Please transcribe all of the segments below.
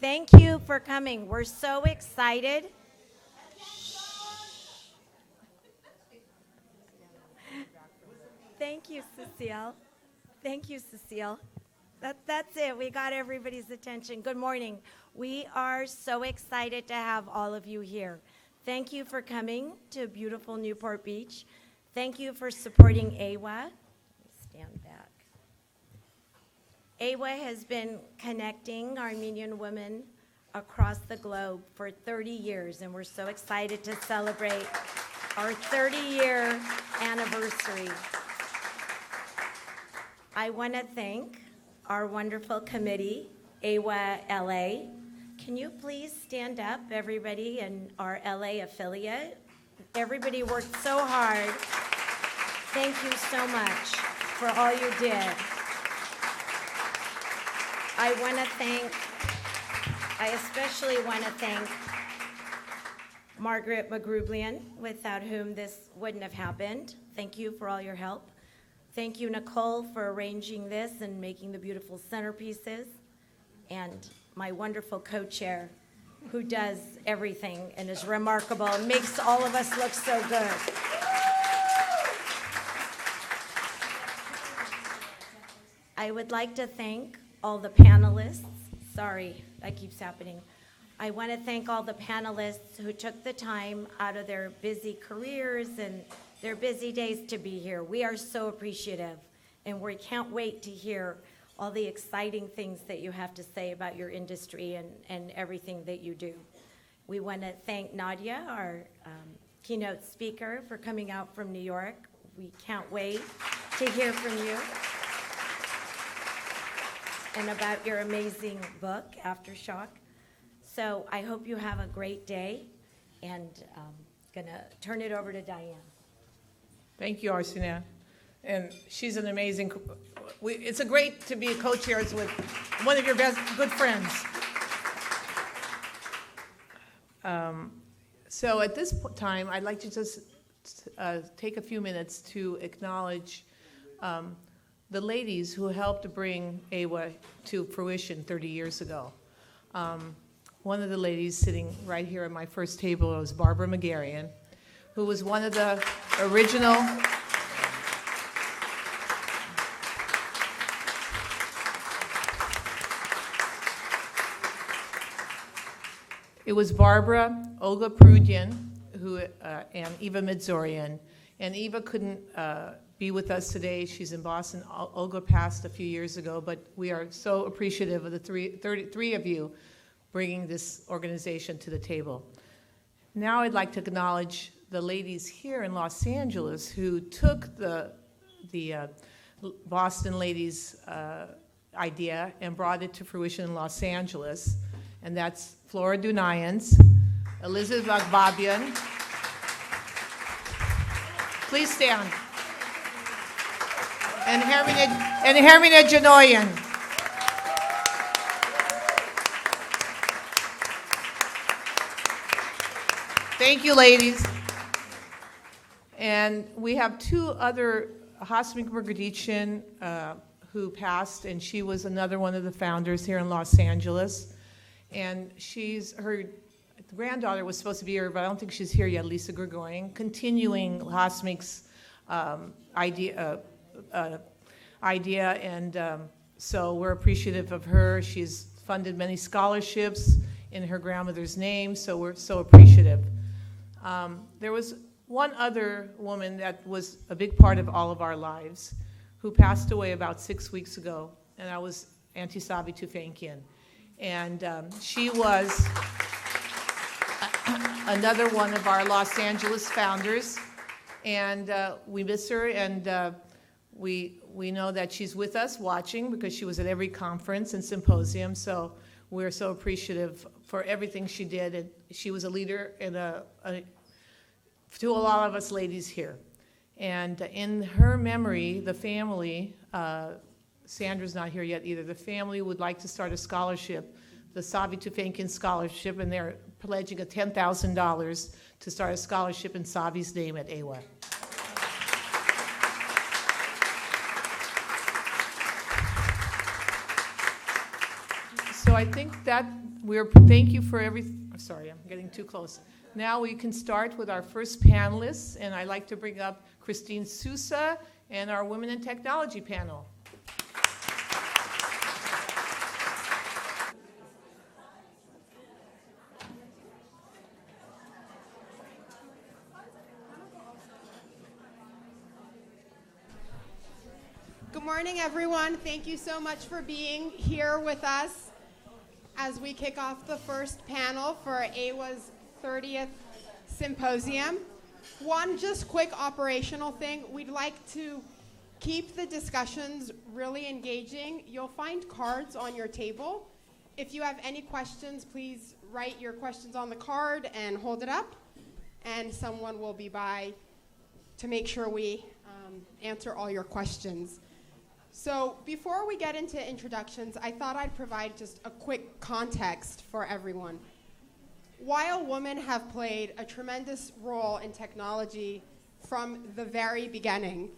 Thank you for coming. We're so excited. Thank you, Cecile. Thank you, Cecile. That's it. We got everybody's attention. Good morning. We are so excited to have all of you here. Thank you for coming to beautiful Newport Beach. Thank you for supporting AIWA. Stand back. AIWA has been connecting Armenian women across the globe for 30 years, and we're so excited to celebrate our 30-year anniversary. I want to thank our wonderful committee, AIWA LA. Can you please stand up, everybody in our LA affiliate? Everybody worked so hard. Thank you so much for all you did. I especially want to thank Margaret McGrublian, without whom this wouldn't have happened. Thank you for all your help. Thank you, Nicole, for arranging this and making the beautiful centerpieces. And my wonderful co-chair, who does everything and is remarkable and makes all of us look so good. I would like to thank all the panelists. Sorry, that keeps happening. I want to thank all the panelists who took the time out of their busy careers and their busy days to be here. We are so appreciative, and we can't wait to hear all the exciting things that you have to say about your industry and everything that you do. We want to thank Nadia, our keynote speaker, for coming out from New York. We can't wait to hear from you and about your amazing book, Aftershock. So I hope you have a great day, and I'm gonna turn it over to Diane. Thank you, Arsenio. And she's an amazing, it's a great to be co-chairs with one of your best good friends. So at this time, I'd like to just take a few minutes to acknowledge the ladies who helped bring AIWA to fruition 30 years ago. One of the ladies sitting right here at my first table was Barbara Megarian, who was one of the original It was Barbara, Olga Prudian, and Eva Midzorian. And Eva couldn't be with us today. She's in Boston. Olga passed a few years ago, but we are so appreciative of the three of you bringing this organization to the table. Now I'd like to acknowledge the ladies here in Los Angeles who took the Boston ladies' idea and brought it to fruition in Los Angeles. And that's Flora Dunayans, Elizabeth Agbabian. Please stand. And Hermina Janoyan. Thank you, ladies. And we have two other, Hasmik Murgadichin, who passed, and she was another one of the founders here in Los Angeles. And her granddaughter was supposed to be here, but I don't think she's here yet, Lisa Gregorian, continuing Hasmik's idea, and so we're appreciative of her. She's funded many scholarships in her grandmother's name, so we're so appreciative. There was one other woman that was a big part of all of our lives who passed away about 6 weeks ago, and that was Auntie Sabi Tufenkian. And she was another one of our Los Angeles founders, and we miss her, and we know that she's with us watching because she was at every conference and symposium, so we're so appreciative for everything she did, and she was a leader and to a lot of us ladies here. And in her memory, the family, Sandra's not here yet either, the family would like to start a scholarship, the Sabi Tufenkian Scholarship, and they're pledging $10,000 to start a scholarship in Sabi's name at AIWA. So I think that thank you for sorry, I'm getting too close. Now we can start with our first panelists, and I'd like to bring up Christine Sousa and our Women in Technology panel. Good morning, everyone. Thank you so much for being here with us as we kick off the first panel for AIWA's 30th Symposium. One just quick operational thing. We'd like to keep the discussions really engaging. You'll find cards on your table. If you have any questions, please write your questions on the card and hold it up, and someone will be by to make sure we answer all your questions. So before we get into introductions, I thought I'd provide just a quick context for everyone. While women have played a tremendous role in technology from the very beginning,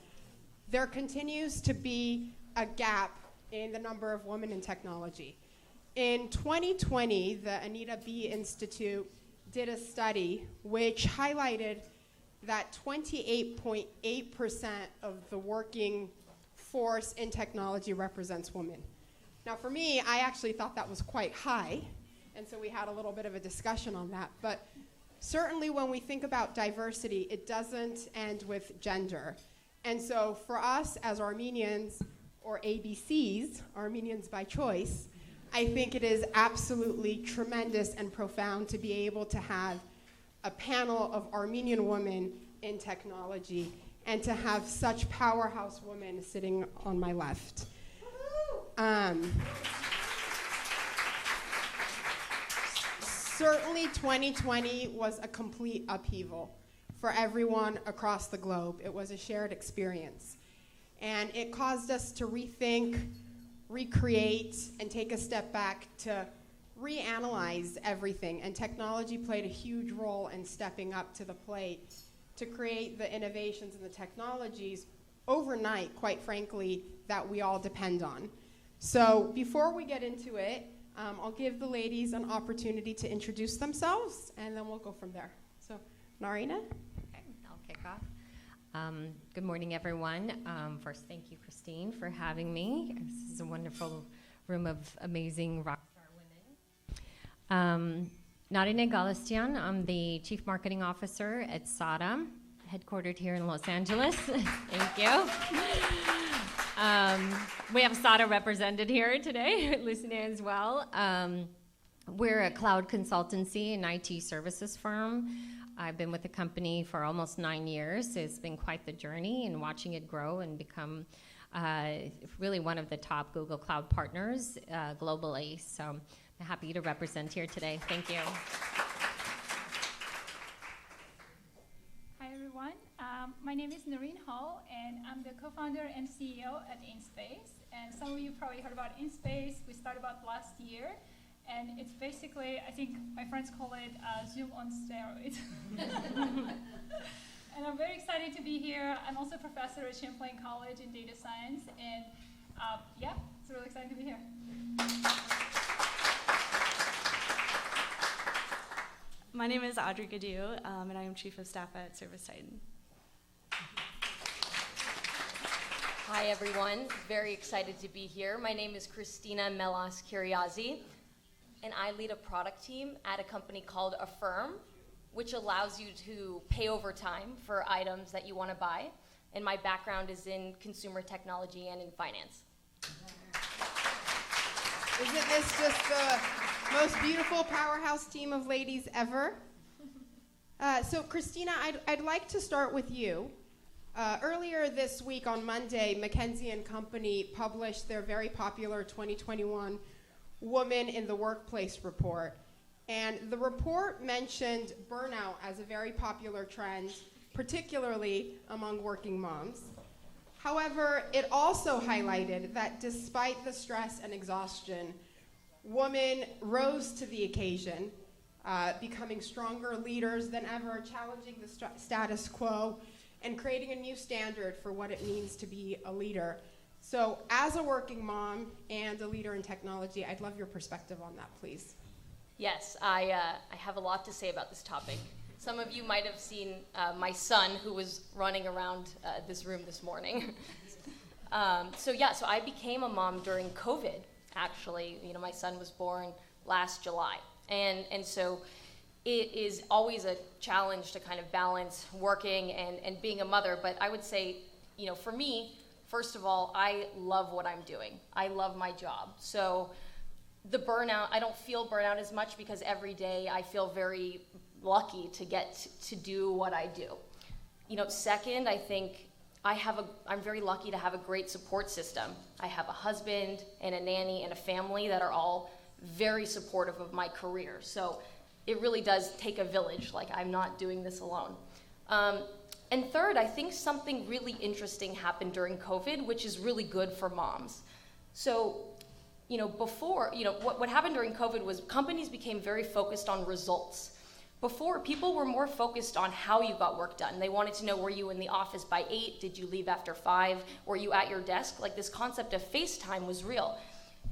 there continues to be a gap in the number of women in technology. In 2020, the Anita B. Institute did a study which highlighted that 28.8% of the working force in technology represents women. Now for me, I actually thought that was quite high, and so we had a little bit of a discussion on that. But certainly when we think about diversity, it doesn't end with gender. And so for us as Armenians, or ABCs, Armenians by choice, I think it is absolutely tremendous and profound to be able to have a panel of Armenian women in technology and to have such powerhouse women sitting on my left. Certainly 2020 was a complete upheaval for everyone across the globe. It was a shared experience. And it caused us to rethink, recreate, and take a step back to reanalyze everything. And technology played a huge role in stepping up to the plate to create the innovations and the technologies overnight, quite frankly, that we all depend on. So before we get into it, I'll give the ladies an opportunity to introduce themselves, and then we'll go from there. So, Narina? Okay, I'll kick off. Good morning, everyone. First, thank you, Christine, for having me. This is a wonderful room of amazing rock star women. Narina Galastian, I'm the Chief Marketing Officer at SADA, headquartered here in Los Angeles. Thank you. We have SADA represented here today, listening as well. We're a cloud consultancy and IT services firm. I've been with the company for almost 9 years. It's been quite the journey, and watching it grow and become really one of the top Google Cloud partners globally. So I'm happy to represent here today. Thank you. Hi, everyone. My name is Noreen Hall, and I'm the co-founder and CEO at InSpace. And some of you probably heard about InSpace. We started about last year. And it's basically, I think my friends call it Zoom on steroids. And I'm very excited to be here. I'm also a professor at Champlain College in data science. And yeah, it's really exciting to be here. My name is Audrey Gadu, and I am Chief of Staff at ServiceTitan. Hi, everyone. Very excited to be here. My name is Christina Melas-Kiriazi, and I lead a product team at a company called Affirm, which allows you to pay over time for items that you want to buy. And my background is in consumer technology and in finance. Isn't this just the most beautiful powerhouse team of ladies ever? So Christina, I'd like to start with you. Earlier this week on Monday, McKinsey & Company published their very popular 2021 Women in the Workplace report. And the report mentioned burnout as a very popular trend, particularly among working moms. However, it also highlighted that despite the stress and exhaustion, women rose to the occasion, becoming stronger leaders than ever, challenging the status quo, and creating a new standard for what it means to be a leader. So as a working mom and a leader in technology, I'd love your perspective on that, please. Yes, I have a lot to say about this topic. Some of you might have seen my son who was running around this room this morning. So I became a mom during COVID, actually. You know, my son was born last July. And so it is always a challenge to kind of balance working and being a mother. But I would say, you know, for me, first of all, I love what I'm doing. I love my job. So the burnout, I don't feel burnout as much because every day I feel very lucky to get to do what I do. You know, second, I think I'm very lucky to have a great support system. I have a husband and a nanny and a family that are all very supportive of my career. So it really does take a village. Like, I'm not doing this alone. And third, I think something really interesting happened during COVID, which is really good for moms. So, you know, before, you know, what happened during COVID was companies became very focused on results. Before, people were more focused on how you got work done. They wanted to know, were you in the office by 8? Did you leave after 5? Were you at your desk? Like, this concept of FaceTime was real.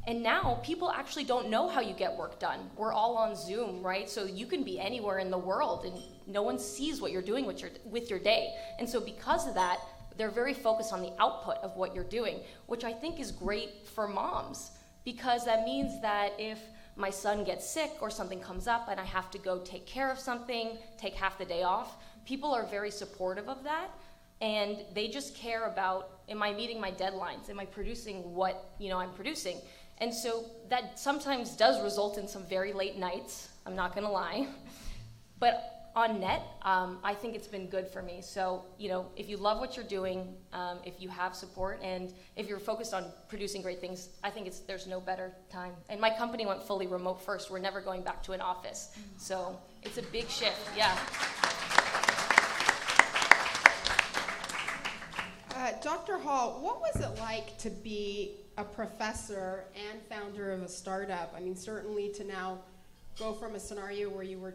And now people actually don't know how you get work done. We're all on Zoom, right? So you can be anywhere in the world and no one sees what you're doing with your day. And so because of that, they're very focused on the output of what you're doing, which I think is great for moms, because that means that if my son gets sick or something comes up and I have to go take care of something, take half the day off, people are very supportive of that. And they just care about, am I meeting my deadlines? Am I producing what, you know, I'm producing? And so that sometimes does result in some very late nights, I'm not gonna lie. But on net, I think it's been good for me. So, you know, if you love what you're doing, if you have support, and if you're focused on producing great things, I think there's no better time. And my company went fully remote first. We're never going back to an office. So it's a big shift, yeah. Dr. Hall, what was it like to be a professor and founder of a startup? I mean, certainly to now go from a scenario where you were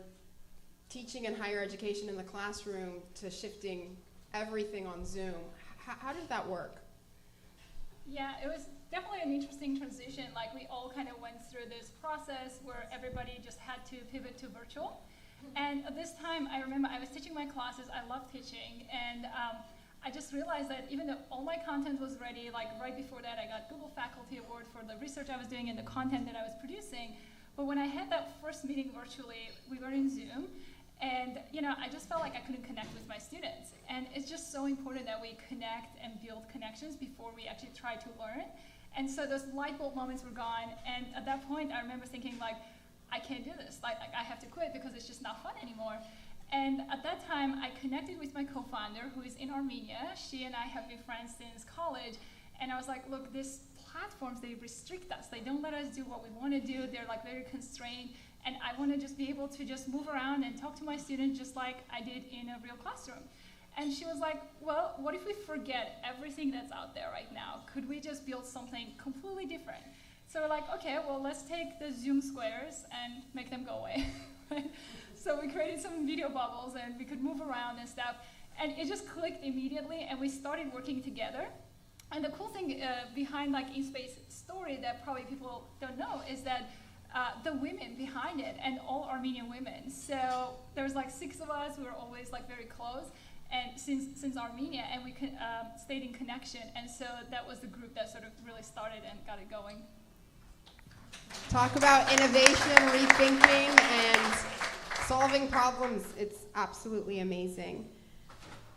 teaching in higher education in the classroom to shifting everything on Zoom. How did that work? Yeah, it was definitely an interesting transition. Like, we all kind of went through this process where everybody just had to pivot to virtual. And at this time, I remember I was teaching my classes. I love teaching, and I just realized that even though all my content was ready, like right before that, I got Google Faculty Award for the research I was doing and the content that I was producing. But when I had that first meeting virtually, we were in Zoom, and you know, I just felt like I couldn't connect with my students. And it's just so important that we connect and build connections before we actually try to learn. And so those light bulb moments were gone. And at that point, I remember thinking, like, I can't do this. Like I have to quit because it's just not fun anymore. And at that time, I connected with my co-founder, who is in Armenia. She and I have been friends since college. And I was like, look, these platforms, they restrict us. They don't let us do what we want to do. They're like very constrained. And I want to just be able to just move around and talk to my students just like I did in a real classroom. And she was like, well, what if we forget everything that's out there right now? Could we just build something completely different? So we're like, okay, well, let's take the Zoom squares and make them go away. So we created some video bubbles and we could move around and stuff. And it just clicked immediately and we started working together. And the cool thing behind like InSpace's story that probably people don't know is that the women behind it, and all Armenian women. So there's like 6 of us. We were always like very close, and since Armenia, and we stayed in connection. And so that was the group that sort of really started and got it going. Talk about innovation, rethinking, and solving problems. It's absolutely amazing.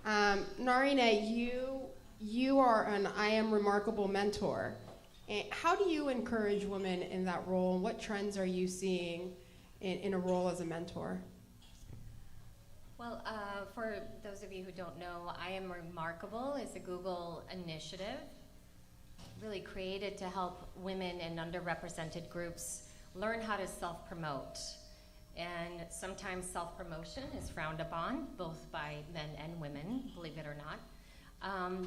Narina, you are an I Am Remarkable mentor. And how do you encourage women in that role? And what trends are you seeing in a role as a mentor? Well, for those of you who don't know, I Am Remarkable is a Google initiative really created to help women and underrepresented groups learn how to self-promote. And sometimes self-promotion is frowned upon, both by men and women, believe it or not.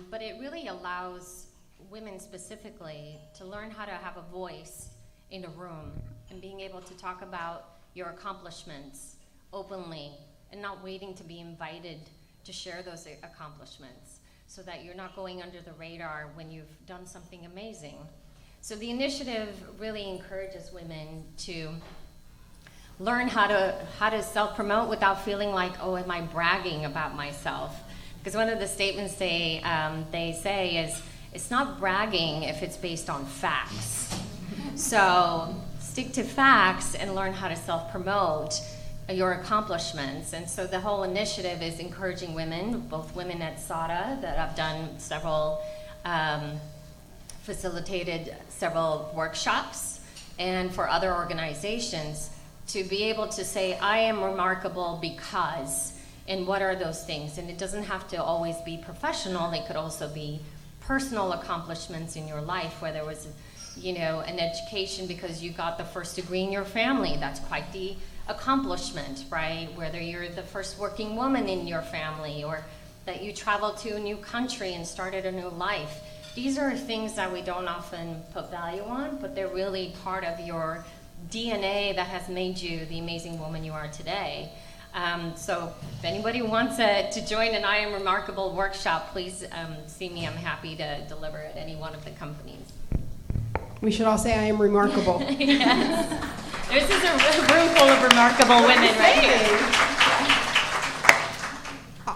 But it really allows women specifically to learn how to have a voice in a room and being able to talk about your accomplishments openly and not waiting to be invited to share those accomplishments. so that you're not going under the radar when you've done something amazing. So the initiative really encourages women to learn how to self-promote without feeling like, oh, am I bragging about myself? Because one of the statements they say is, it's not bragging if it's based on facts. So stick to facts and learn how to self-promote your accomplishments. And so the whole initiative is encouraging women, both women at SADA that have done several, facilitated several workshops, and for other organizations to be able to say, I am remarkable because, and what are those things? And it doesn't have to always be professional, it could also be personal accomplishments in your life, whether it was, an education because you got the first degree in your family, that's quite the accomplishment, right? Whether you're the first working woman in your family, or that you traveled to a new country and started a new life. These are things that we don't often put value on, but they're really part of your DNA that has made you the amazing woman you are today. So if anybody wants to join an I Am Remarkable workshop, please see me. I'm happy to deliver at any one of the companies. We should all say I am remarkable. Yes. This is a room full of remarkable women right here.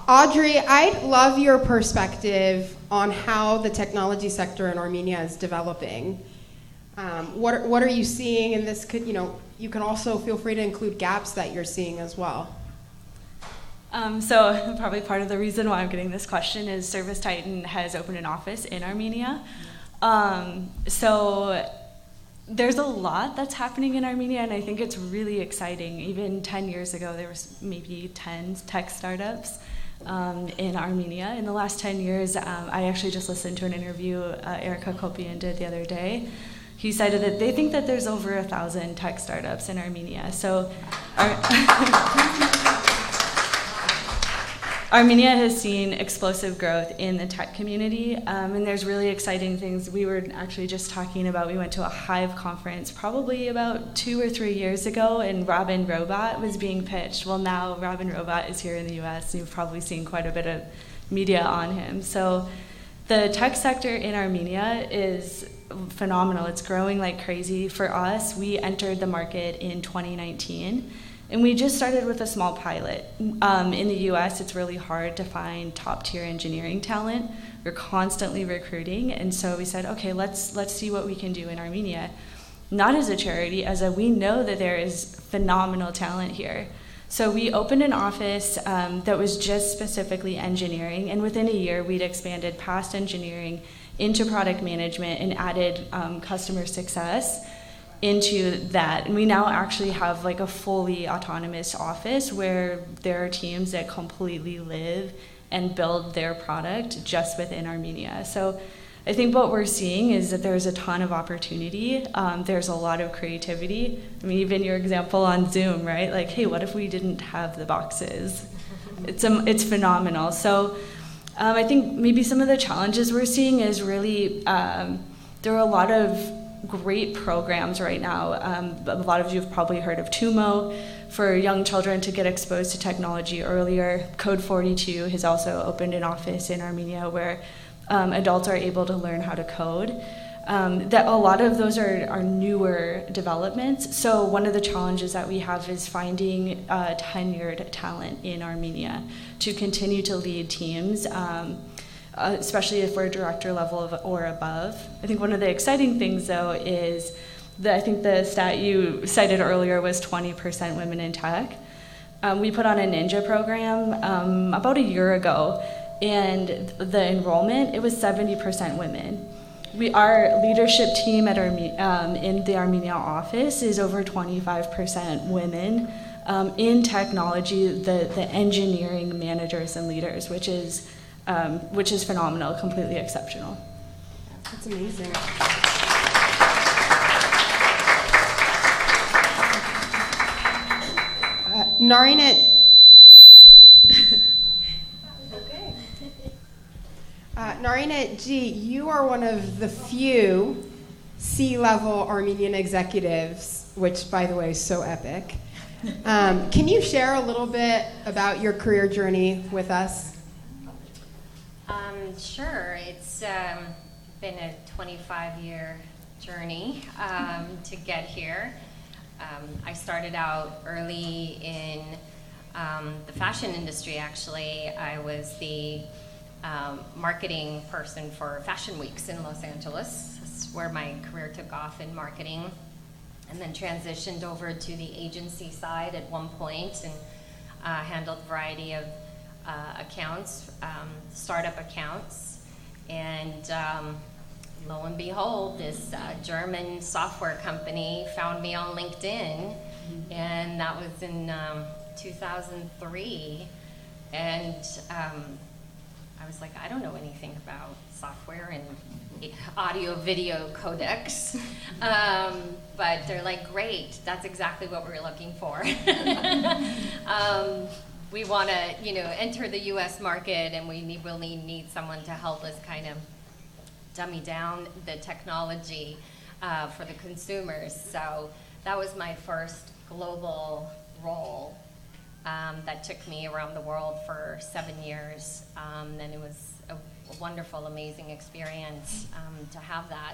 Audrey, I'd love your perspective on how the technology sector in Armenia is developing. What are you seeing? And this could, you can also feel free to include gaps that you're seeing as well. So probably part of the reason why I'm getting this question is Service Titan has opened an office in Armenia. So there's a lot that's happening in Armenia, and I think it's really exciting. Even 10 years ago, there was maybe 10 tech startups in Armenia. In the last 10 years, I actually just listened to an interview Erica Kopian did the other day. He cited that they think that there's over 1,000 tech startups in Armenia. So Armenia has seen explosive growth in the tech community, and there's really exciting things. We were actually just talking about, we went to a Hive conference probably about 2 or 3 years ago, and Robin Robot was being pitched. Well, now Robin Robot is here in the US, and you've probably seen quite a bit of media on him. So the tech sector in Armenia is phenomenal. It's growing like crazy. For us, we entered the market in 2019. And we just started with a small pilot. In the US, it's really hard to find top-tier engineering talent. We're constantly recruiting, and so we said, okay, let's see what we can do in Armenia. Not as a charity, we know that there is phenomenal talent here. So we opened an office that was just specifically engineering, and within a year, we'd expanded past engineering into product management and added customer success into that. And we now actually have like a fully autonomous office where there are teams that completely live and build their product just within Armenia. So I think what we're seeing is that there's a ton of opportunity. There's a lot of creativity. I mean, even your example on Zoom, right? Like, hey, what if we didn't have the boxes? It's phenomenal. So I think maybe some of the challenges we're seeing is really, there are a lot of great programs right now. A lot of you have probably heard of TUMO for young children to get exposed to technology earlier. Code 42 has also opened an office in Armenia where adults are able to learn how to code. That a lot of those are newer developments. So one of the challenges that we have is finding tenured talent in Armenia to continue to lead teams. Especially if we're director level or above. I think one of the exciting things, though, is I think the stat you cited earlier was 20% women in tech. We put on a Ninja program about a year ago, and the enrollment, it was 70% women. Our leadership team at in the Armenia office is over 25% women in technology, the engineering managers and leaders, which is phenomenal, completely exceptional. That's amazing. Narinet. Narinet G, you are one of the few C-level Armenian executives, which, by the way, is so epic. Can you share a little bit about your career journey with us? Sure. It's been a 25-year journey to get here. I started out early in the fashion industry, actually. I was the marketing person for fashion weeks in Los Angeles. That's where my career took off in marketing. And then transitioned over to the agency side at one point and handled a variety of accounts, startup accounts. And lo and behold, this German software company found me on LinkedIn, and that was in 2003. And I was like, I don't know anything about software and audio video codecs, but they're like, great, that's exactly what we're looking for. We want to, enter the U.S. market, and we really need someone to help us kind of dummy down the technology for the consumers. So that was my first global role that took me around the world for 7 years, and it was a wonderful, amazing experience to have that.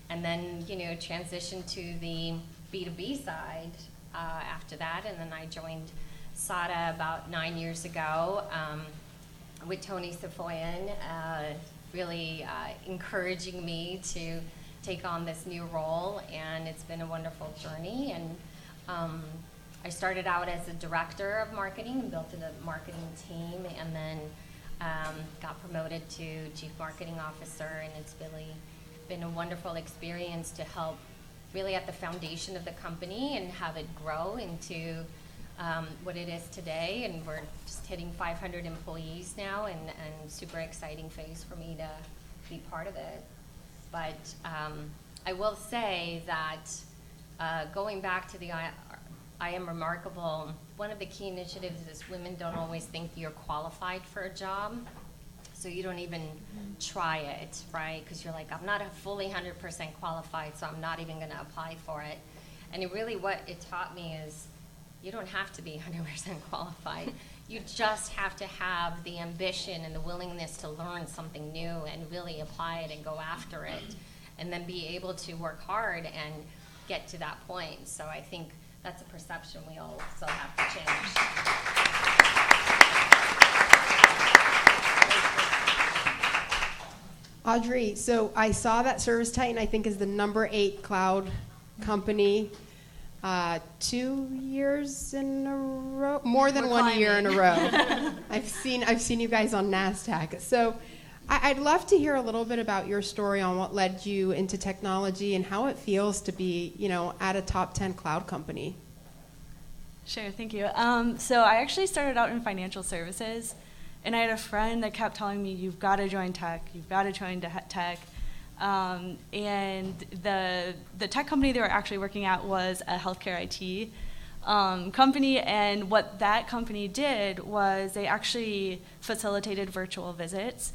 And then, transitioned to the B2B side after that, and then I joined SADA about 9 years ago with Tony Safoyan, really encouraging me to take on this new role, and it's been a wonderful journey. And I started out as a director of marketing and built a marketing team, and then got promoted to chief marketing officer, and it's really been a wonderful experience to help really at the foundation of the company and have it grow into what it is today. And we're just hitting 500 employees now, and super exciting phase for me to be part of it. But I will say that going back to the I Am Remarkable, one of the key initiatives is women don't always think you're qualified for a job, so you don't even try it, right? Because you're like, I'm not fully 100% qualified, so I'm not even going to apply for it. And it really, what it taught me is you don't have to be 100% qualified. You just have to have the ambition and the willingness to learn something new and really apply it and go after it, and then be able to work hard and get to that point. So I think that's a perception we all still have to change. Audrey, so I saw that ServiceTitan, I think, is the #8 cloud company 2 years in a row, more than 1 year in a row. I've seen you guys on NASDAQ. So I'd love to hear a little bit about your story on what led you into technology and how it feels to be, at a top 10 cloud company. Sure, thank you. So I actually started out in financial services, and I had a friend that kept telling me, you've got to join tech, you've got to join tech. And the tech company they were actually working at was a healthcare IT company, and what that company did was they actually facilitated virtual visits.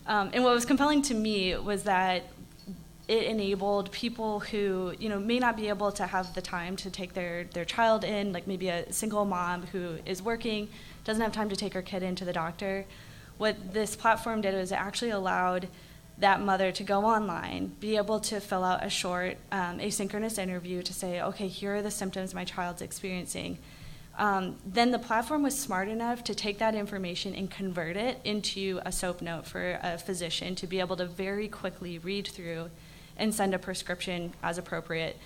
And what was compelling to me was that it enabled people who may not be able to have the time to take their child in, like maybe a single mom who is working, doesn't have time to take her kid into the doctor. What this platform did was it actually allowed that mother to go online, be able to fill out a short asynchronous interview to say, okay, here are the symptoms my child's experiencing. Then the platform was smart enough to take that information and convert it into a SOAP note for a physician to be able to very quickly read through and send a prescription as appropriate.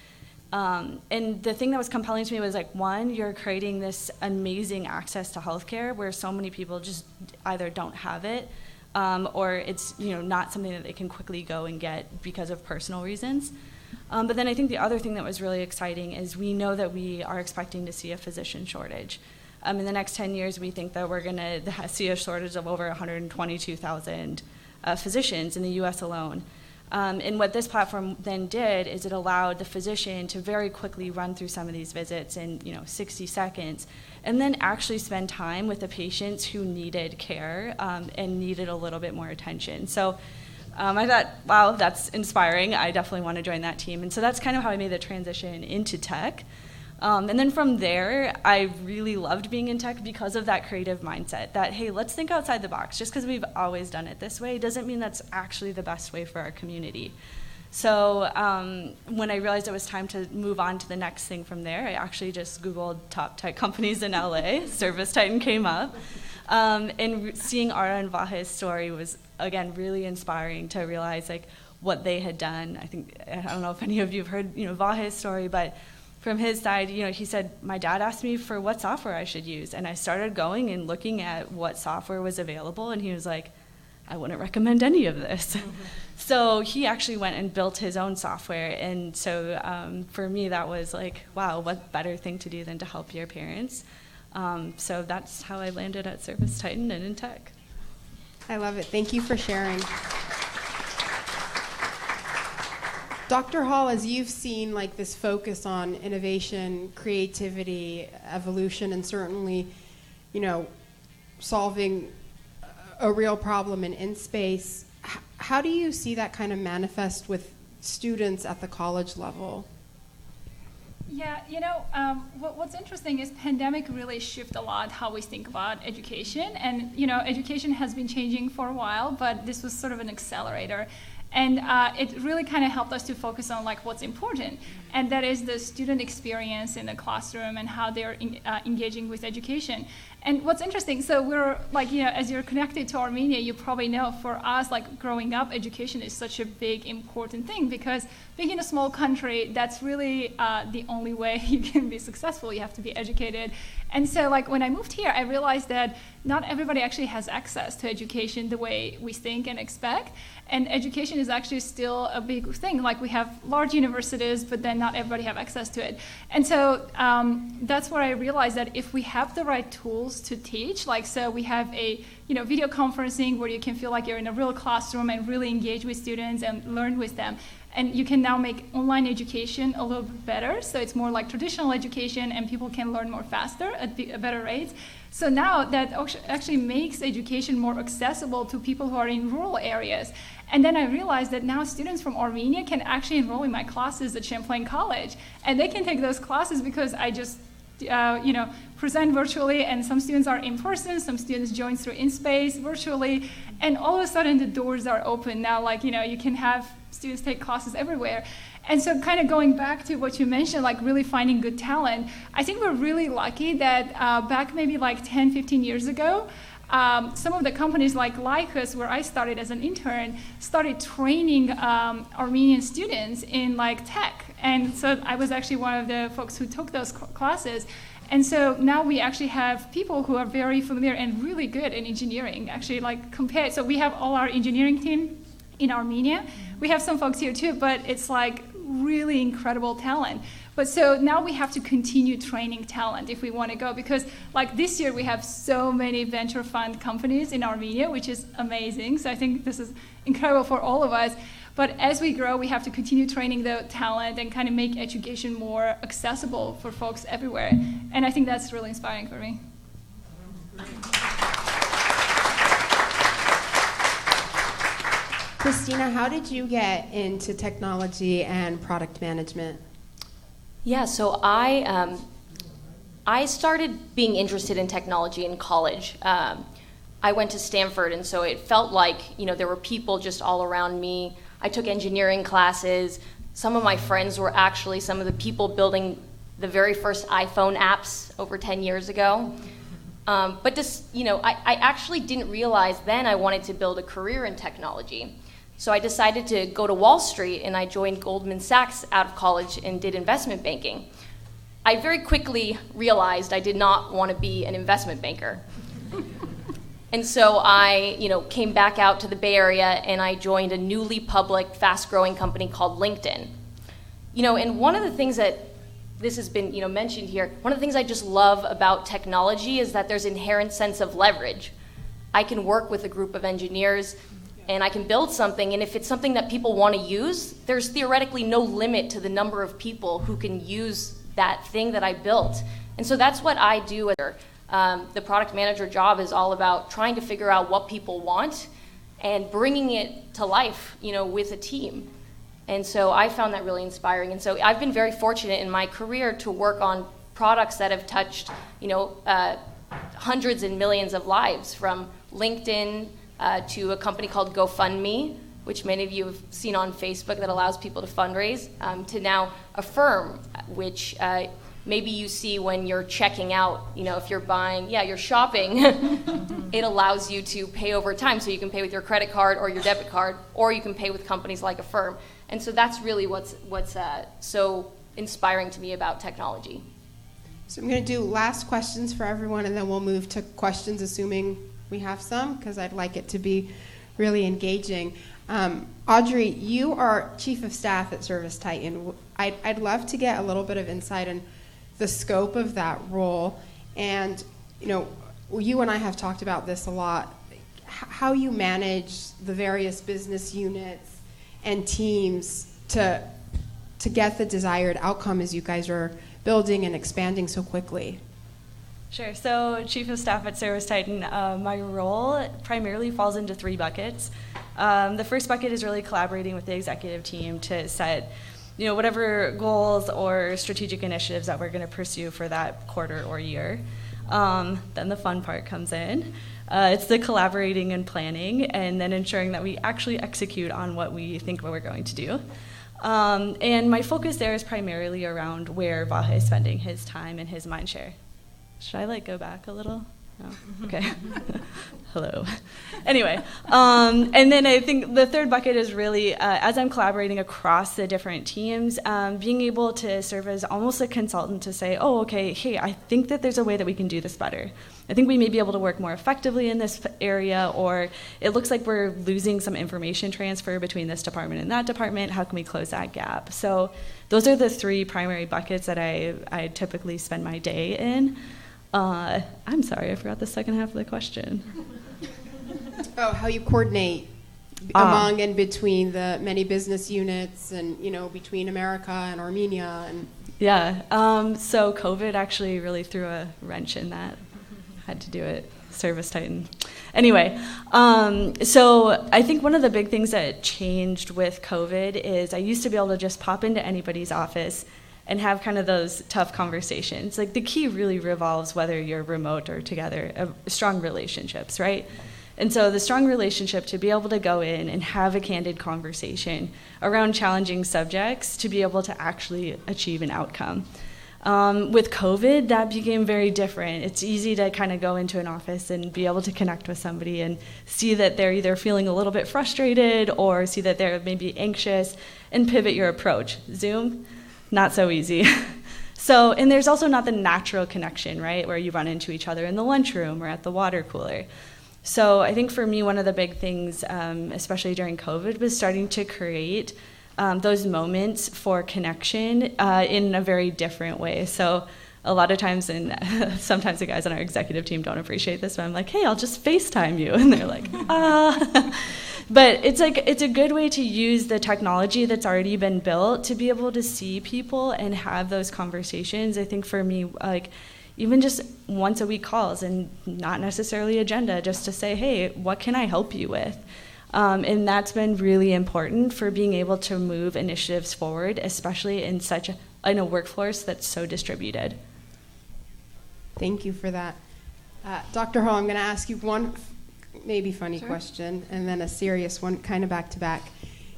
And the thing that was compelling to me was, like, one, you're creating this amazing access to healthcare where so many people just either don't have it, or it's not something that they can quickly go and get because of personal reasons. But then I think the other thing that was really exciting is we know that we are expecting to see a physician shortage. In the next 10 years, we think that we're going to see a shortage of over 122,000 physicians in the U.S. alone. And what this platform then did is it allowed the physician to very quickly run through some of these visits in 60 seconds, and then actually spend time with the patients who needed care and needed a little bit more attention. So I thought, wow, that's inspiring. I definitely want to join that team. And so that's kind of how I made the transition into tech. And then from there, I really loved being in tech because of that creative mindset that, hey, let's think outside the box. Just because we've always done it this way doesn't mean that's actually the best way for our community. So when I realized it was time to move on to the next thing from there, I actually just Googled top tech companies in LA. ServiceTitan came up. And seeing Ara and Vahe's story was, again, really inspiring to realize like what they had done. I don't know if any of you have heard, Vahe's story, but from his side, he said, my dad asked me for what software I should use. And I started going and looking at what software was available. And he was like, I wouldn't recommend any of this. Mm-hmm. So he actually went and built his own software. And so for me, that was like, wow, what better thing to do than to help your parents? So that's how I landed at ServiceTitan and in tech. I love it. Thank you for sharing. Dr. Hall, as you've seen like this focus on innovation, creativity, evolution, and certainly, solving a real problem in space, how do you see that kind of manifest with students at the college level? Yeah, what's interesting is pandemic really shift a lot how we think about education. And, education has been changing for a while, but this was sort of an accelerator. And it really kind of helped us to focus on like what's important, and that is the student experience in the classroom and how they're engaging with education. And what's interesting, so we're like, as you're connected to Armenia, you probably know for us, like growing up, education is such a big, important thing because being in a small country, that's really the only way you can be successful. You have to be educated. And so like when I moved here, I realized that not everybody actually has access to education the way we think and expect. And education is actually still a big thing. Like we have large universities, but then not everybody have access to it. And so that's where I realized that if we have the right tools to teach, like so we have a video conferencing where you can feel like you're in a real classroom and really engage with students and learn with them. And you can now make online education a little bit better. So it's more like traditional education and people can learn more faster at better rates. So now that actually makes education more accessible to people who are in rural areas. And then I realized that now students from Armenia can actually enroll in my classes at Champlain College. And they can take those classes because I just present virtually, and some students are in person, some students join through InSpace virtually, and all of a sudden the doors are open now. Like, you can have students take classes everywhere. And so kind of going back to what you mentioned, like really finding good talent, I think we're really lucky that back maybe like 10, 15 years ago, some of the companies like Lycus, where I started as an intern, started training Armenian students in like tech. And so I was actually one of the folks who took those classes. And so now we actually have people who are very familiar and really good in engineering, actually like compared. So we have all our engineering team in Armenia. We have some folks here too, but it's like really incredible talent. But so now we have to continue training talent if we want to go, because like this year we have so many venture fund companies in Armenia, which is amazing. So I think this is incredible for all of us. But as we grow, we have to continue training the talent and kind of make education more accessible for folks everywhere. And I think that's really inspiring for me. Christina, how did you get into technology and product management? Yeah, so I started being interested in technology in college. I went to Stanford, and so it felt like, there were people just all around me. I took engineering classes. Some of my friends were actually some of the people building the very first iPhone apps over 10 years ago. But this, I actually didn't realize then I wanted to build a career in technology. So I decided to go to Wall Street, and I joined Goldman Sachs out of college and did investment banking. I very quickly realized I did not want to be an investment banker. And so I, came back out to the Bay Area, and I joined a newly public, fast-growing company called LinkedIn. And one of the things that this has been, mentioned here, one of the things I just love about technology is that there's inherent sense of leverage. I can work with a group of engineers, and I can build something, and if it's something that people want to use, there's theoretically no limit to the number of people who can use that thing that I built. And so that's what I do. The product manager job is all about trying to figure out what people want and bringing it to life, with a team. And so I found that really inspiring. And so I've been very fortunate in my career to work on products that have touched, hundreds and millions of lives, from LinkedIn to a company called GoFundMe, which many of you have seen on Facebook, that allows people to fundraise, to now Affirm, which maybe you see when you're checking out, if you're buying, you're shopping, it allows you to pay over time. So you can pay with your credit card or your debit card, or you can pay with companies like Affirm. And so that's really what's so inspiring to me about technology. So I'm going to do last questions for everyone, and then we'll move to questions, assuming we have some, because I'd like it to be really engaging. Audrey, you are Chief of Staff at ServiceTitan. I'd love to get a little bit of insight on the scope of that role. And, you and I have talked about this a lot, how you manage the various business units and teams to get the desired outcome as you guys are building and expanding so quickly. Sure. So, Chief of Staff at ServiceTitan, my role primarily falls into 3 buckets. The first bucket is really collaborating with the executive team to set, whatever goals or strategic initiatives that we're going to pursue for that quarter or year. Then the fun part comes in. It's the collaborating and planning, and then ensuring that we actually execute on what we think we're going to do. And my focus there is primarily around where Vahe is spending his time and his mind share. Should I go back a little? No? Okay. Hello. Anyway, and then I think the third bucket is really, as I'm collaborating across the different teams, being able to serve as almost a consultant to say, oh, okay, hey, I think that there's a way that we can do this better. I think we may be able to work more effectively in this area, or it looks like we're losing some information transfer between this department and that department. How can we close that gap? So those are the 3 primary buckets that I typically spend my day in. I'm sorry, I forgot the second half of the question. Oh, how you coordinate among and between the many business units, and between America and Armenia. And yeah, so COVID actually really threw a wrench in that. Had to do it, ServiceTitan. Anyway, so I think one of the big things that changed with COVID is I used to be able to just pop into anybody's office and have kind of those tough conversations. Like, the key really revolves whether you're remote or together, strong relationships, right? And so the strong relationship, to be able to go in and have a candid conversation around challenging subjects, to be able to actually achieve an outcome. With COVID, that became very different. It's easy to kind of go into an office and be able to connect with somebody and see that they're either feeling a little bit frustrated or see that they're maybe anxious, and pivot your approach. Zoom, not so easy. So, and there's also not the natural connection, right, where you run into each other in the lunchroom or at the water cooler. So I think for me, one of the big things, especially during COVID, was starting to create those moments for connection in a very different way. So a lot of times, and sometimes the guys on our executive team don't appreciate this, but I'm like, hey, I'll just FaceTime you. And they're like, But it's a good way to use the technology that's already been built to be able to see people and have those conversations. I think for me, even just once a week calls, and not necessarily agenda, just to say, hey, what can I help you with? And that's been really important for being able to move initiatives forward, especially in a workforce that's so distributed. thank you for that. Dr. Hall, I'm going to ask you one maybe funny question, and then a serious one, kind of back to back.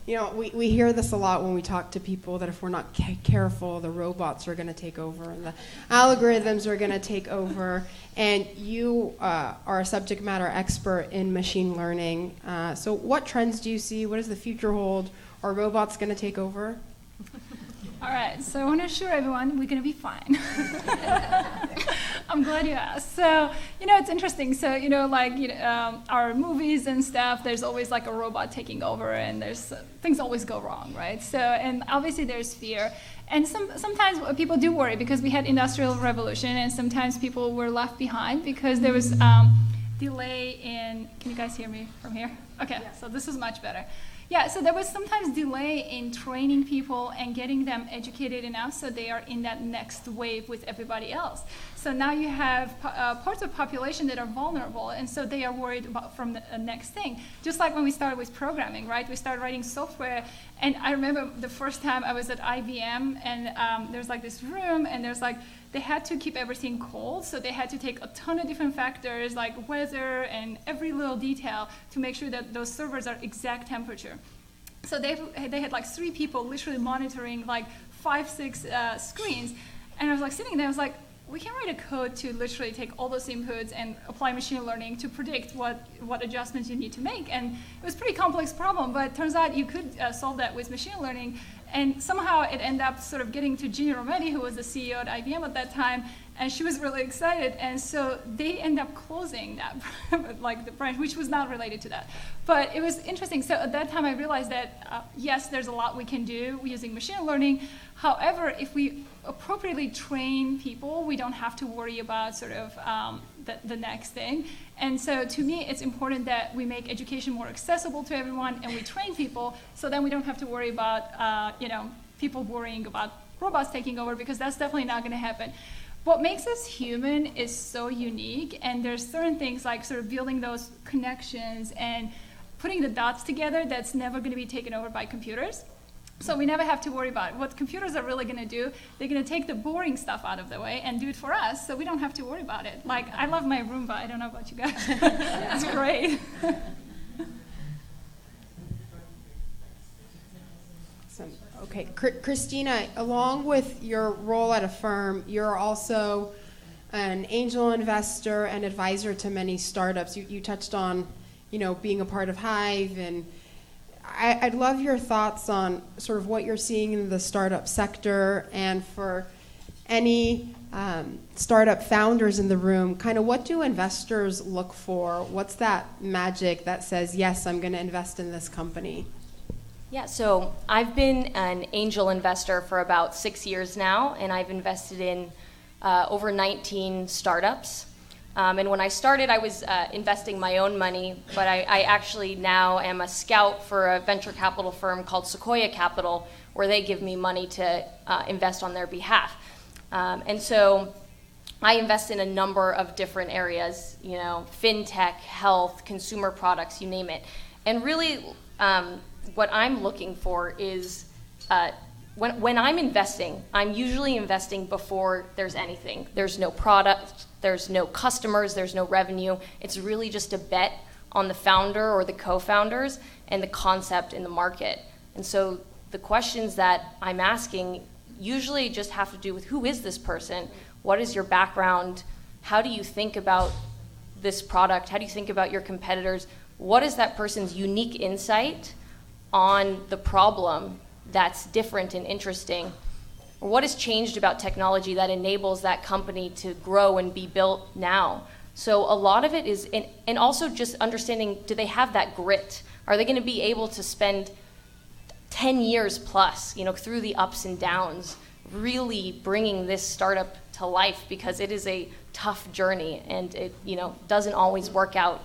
We hear this a lot when we talk to people, that if we're not careful, the robots are going to take over and the algorithms are going to take over. And you are a subject matter expert in machine learning. So what trends do you see? What does the future hold? Are robots going to take over? All right, so I want to assure everyone we're going to be fine. I'm glad you asked. So, it's interesting. So, our movies and stuff, there's always a robot taking over, and things always go wrong, right? So, and obviously there's fear. And sometimes people do worry, because we had Industrial Revolution, and sometimes people were left behind because there was delay in, can you guys hear me from here? Okay, so this is much better. Yeah, so there was sometimes delay in training people and getting them educated enough so they are in that next wave with everybody else. So now you have parts of population that are vulnerable, and so they are worried about from the next thing. Just like when we started with programming, right? We started writing software, and I remember the first time I was at IBM, and there's like this room, and there's like, they had to keep everything cold, so they had to take a ton of different factors like weather and every little detail to make sure that those servers are exact temperature. So they had like 3 people literally monitoring like 5, 6 screens, and I was like sitting there, I was like, we can write a code to literally take all those inputs and apply machine learning to predict what adjustments you need to make. And it was a pretty complex problem, but it turns out you could solve that with machine learning. And somehow it ended up sort of getting to Ginny Rometty, who was the CEO at IBM at that time, and she was really excited. And so they end up closing that, like the branch, which was not related to that. But it was interesting. So at that time, I realized that, yes, there's a lot we can do using machine learning. However, if we appropriately train people, we don't have to worry about sort of the next thing. And so to me, it's important that we make education more accessible to everyone and we train people so then we don't have to worry about people worrying about robots taking over, because that's definitely not going to happen. What makes us human is so unique, and there's certain things like sort of building those connections and putting the dots together that's never going to be taken over by computers. So we never have to worry about it. What computers are really going to do, they're going to take the boring stuff out of the way and do it for us, so we don't have to worry about it. Like, I love my Roomba. I don't know about you guys. It's great. Okay, Christina, along with your role at a firm, you're also an angel investor and advisor to many startups. You touched on, being a part of Hive, and I'd love your thoughts on sort of what you're seeing in the startup sector, and for any startup founders in the room, kind of what do investors look for? What's that magic that says, yes, I'm going to invest in this company? Yeah, so I've been an angel investor for about 6 years now, and I've invested in over 19 startups. And when I started, I was investing my own money, but I actually now am a scout for a venture capital firm called Sequoia Capital, where they give me money to invest on their behalf. And so I invest in a number of different areas, fintech, health, consumer products, you name it. And really, what I'm looking for is when I'm investing, I'm usually investing before there's anything. There's no product, there's no customers, there's no revenue. It's really just a bet on the founder or the co-founders and the concept in the market. And so the questions that I'm asking usually just have to do with, who is this person? What is your background? How do you think about this product? How do you think about your competitors? What is that person's unique insight on the problem that's different and interesting? Or what has changed about technology that enables that company to grow and be built now? So a lot of it is, and also just understanding, do they have that grit? Are they going to be able to spend 10 years plus, through the ups and downs, really bringing this startup to life? Because it is a tough journey, and it, doesn't always work out.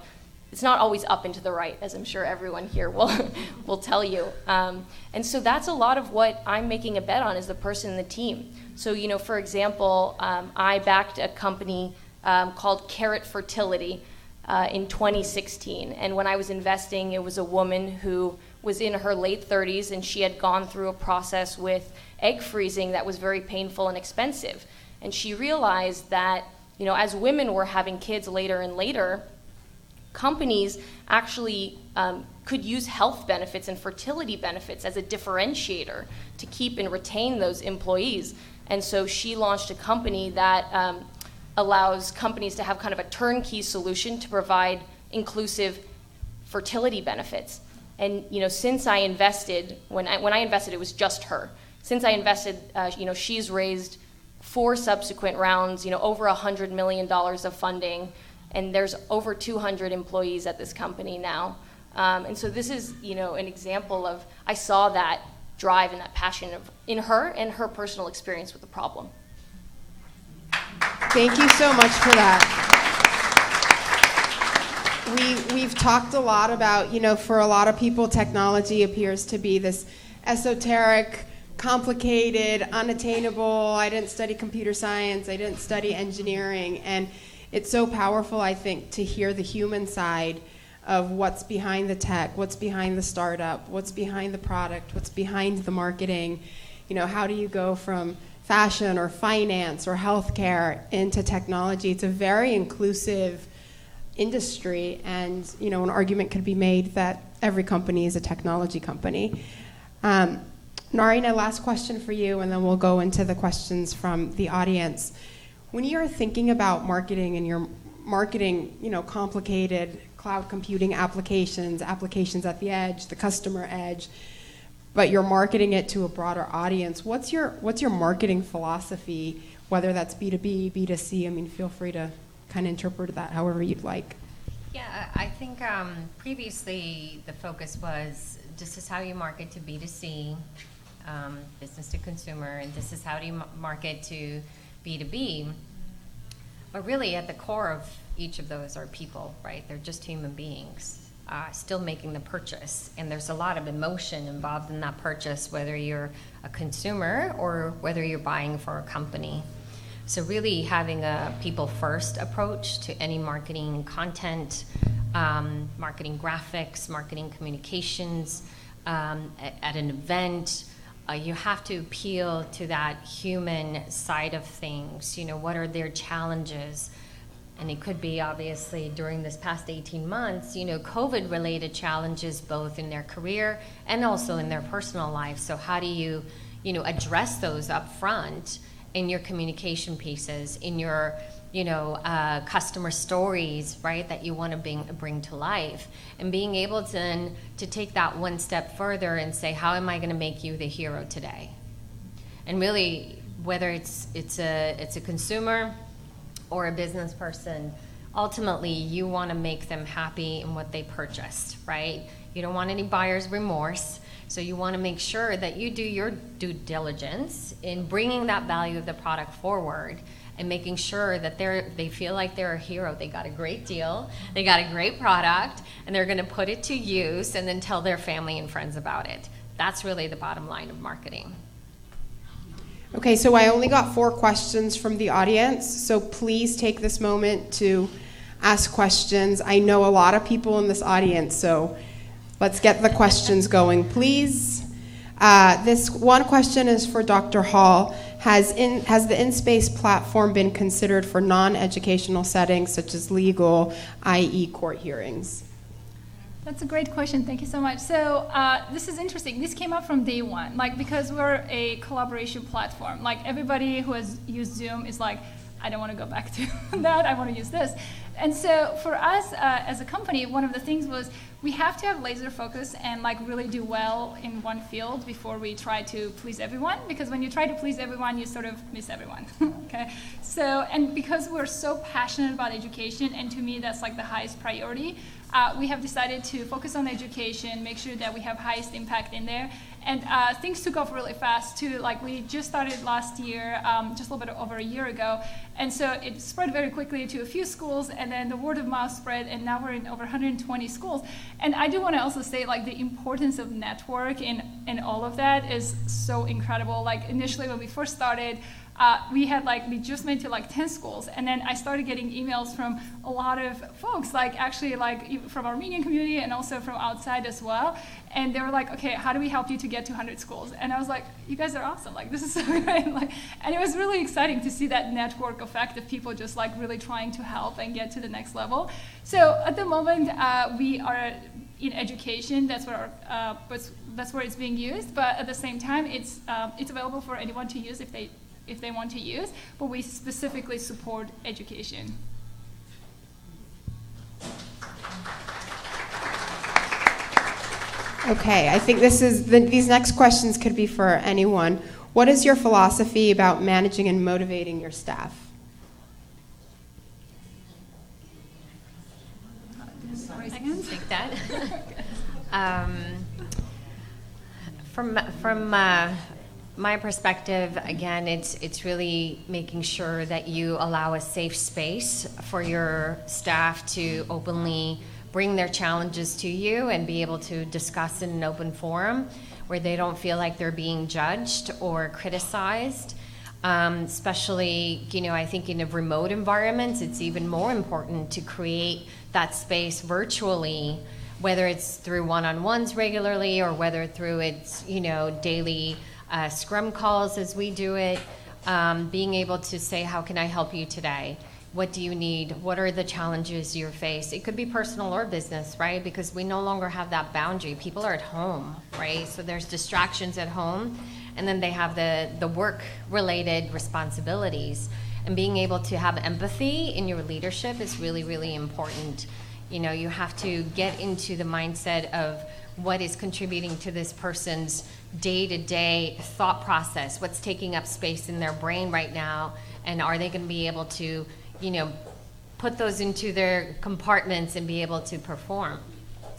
It's not always up and to the right, as I'm sure everyone here will tell you. And so that's a lot of what I'm making a bet on, is the person in the team. So, for example, I backed a company called Carrot Fertility in 2016. And when I was investing, it was a woman who was in her late 30s, and she had gone through a process with egg freezing that was very painful and expensive. And she realized that, as women were having kids later and later, companies actually could use health benefits and fertility benefits as a differentiator to keep and retain those employees. And so she launched a company that allows companies to have kind of a turnkey solution to provide inclusive fertility benefits. And since I invested, when I invested, it was just her. Since I invested, she's raised 4 subsequent rounds, over $100 million of funding. And there's over 200 employees at this company now. And so this is, an example of, I saw that drive and that passion in her and her personal experience with the problem. Thank you so much for that. we've talked a lot about, for a lot of people, technology appears to be this esoteric, complicated, unattainable. I didn't study computer science. I didn't study engineering. And it's so powerful, I think, to hear the human side of what's behind the tech, what's behind the startup, what's behind the product, what's behind the marketing. How do you go from fashion or finance or healthcare into technology? It's a very inclusive industry, and an argument could be made that every company is a technology company. Narina, last question for you, and then we'll go into the questions from the audience. When you're thinking about marketing and you're marketing, complicated cloud computing applications at the edge, the customer edge, but you're marketing it to a broader audience, what's your marketing philosophy, whether that's B2B, B2C? Feel free to kind of interpret that however you'd like. Yeah, I think previously the focus was this is how you market to B2C, business to consumer, and this is how do you market to B2B. But really at the core of each of those are people, right? They're just human beings still making the purchase. And there's a lot of emotion involved in that purchase, whether you're a consumer or whether you're buying for a company. So really having a people-first approach to any marketing content, marketing graphics, marketing communications, at an event, you have to appeal to that human side of things. What are their challenges? And it could be obviously during this past 18 months, COVID-related challenges both in their career and also in their personal life. So how do you, address those up front in your communication pieces, in your, customer stories, right, that you want to bring to life, and being able to take that one step further and say, how am I going to make you the hero today? And really, whether it's a consumer or a business person, ultimately you want to make them happy in what they purchased, right? You don't want any buyer's remorse. So you want to make sure that you do your due diligence in bringing that value of the product forward and making sure that they feel like they're a hero. They got a great deal, they got a great product, and they're going to put it to use and then tell their family and friends about it. That's really the bottom line of marketing. Okay, so I only got 4 questions from the audience, so please take this moment to ask questions. I know a lot of people in this audience, so let's get the questions going, please. This one question is for Dr. Hall. Has the InSpace platform been considered for non-educational settings such as legal, i.e. court hearings? That's a great question. Thank you so much. So this is interesting. This came up from day one, because we're a collaboration platform. Everybody who has used Zoom is like, I don't want to go back to that. I want to use this. And so for us as a company, one of the things was we have to have laser focus and really do well in one field before we try to please everyone. Because when you try to please everyone, you sort of miss everyone. Okay. So, and because we're so passionate about education, and to me that's the highest priority, we have decided to focus on education, make sure that we have highest impact in there. And things took off really fast too. We just started last year, just a little bit over a year ago. And so it spread very quickly to a few schools, and then the word of mouth spread, and now we're in over 120 schools. And I do want to also say the importance of network in all of that is so incredible. Initially when we first started, we just made to 10 schools, and then I started getting emails from a lot of folks, actually from Armenian community and also from outside as well, and they were like, okay, how do we help you to get to 100 schools? And I was like, you guys are awesome, this is so great, and it was really exciting to see that network effect of people just really trying to help and get to the next level. So at the moment, we are in education. That's where that's where it's being used, but at the same time, it's available for anyone to use if they want to use, but we specifically support education. Okay, I think these next questions could be for anyone. What is your philosophy about managing and motivating your staff? I can take that. From my perspective, again, it's really making sure that you allow a safe space for your staff to openly bring their challenges to you and be able to discuss in an open forum where they don't feel like they're being judged or criticized. Especially, I think in a remote environments, it's even more important to create that space virtually, whether it's through one-on-ones regularly or whether through its, daily scrum calls as we do it, being able to say, how can I help you today? What do you need? What are the challenges you face? It could be personal or business, right? Because we no longer have that boundary. People are at home, right? So there's distractions at home, and then they have the work-related responsibilities. And being able to have empathy in your leadership is really, really important. You have to get into the mindset of what is contributing to this person's day-to-day thought process, what's taking up space in their brain right now, and are they going to be able to put those into their compartments and be able to perform.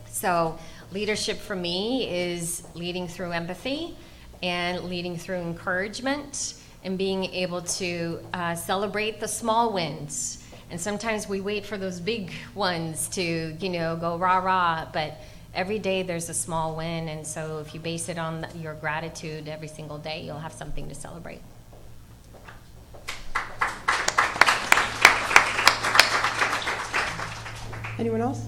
So leadership for me is leading through empathy and leading through encouragement and being able to celebrate the small wins. And sometimes we wait for those big ones to, go rah-rah, but every day there's a small win, and so if you base it on your gratitude every single day, you'll have something to celebrate. Anyone else?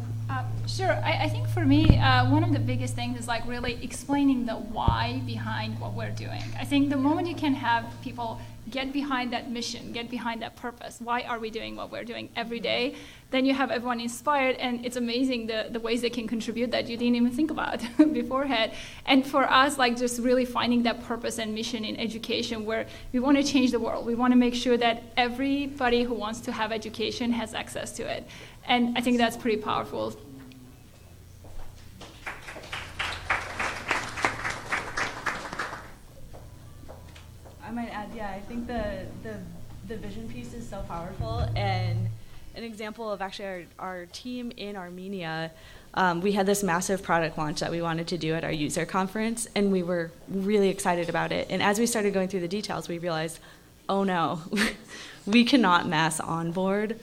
Sure. I think for me, one of the biggest things is like really explaining the why behind what we're doing. I think the moment you can have people get behind that mission, get behind that purpose, why are we doing what we're doing every day, then you have everyone inspired, and it's amazing the ways they can contribute that you didn't even think about beforehand. And for us, like just really finding that purpose and mission in education where we want to change the world. We want to make sure that everybody who wants to have education has access to it. And I think that's pretty powerful. I might add, I think the vision piece is so powerful, and an example of actually our team in Armenia, we had this massive product launch that we wanted to do at our user conference, and we were really excited about it. And as we started going through the details, we realized, oh no, we cannot mass onboard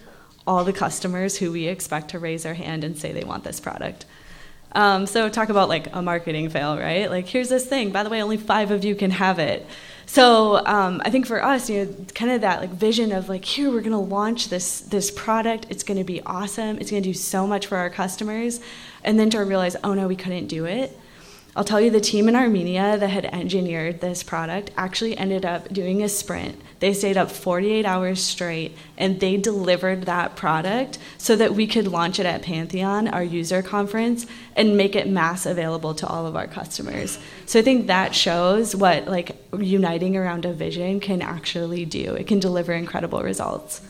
all the customers who we expect to raise their hand and say they want this product. So talk about like a marketing fail, right? Like, here's this thing, by the way, only 5 of you can have it. So I think for us, kind of that like vision of like, here, we're gonna launch this product, it's gonna be awesome, it's gonna do so much for our customers, and then to realize, oh no, we couldn't do it. I'll tell you, the team in Armenia that had engineered this product actually ended up doing a sprint. They stayed up 48 hours straight, and they delivered that product so that we could launch it at Pantheon, our user conference, and make it mass available to all of our customers. So I think that shows what like uniting around a vision can actually do. It can deliver incredible results.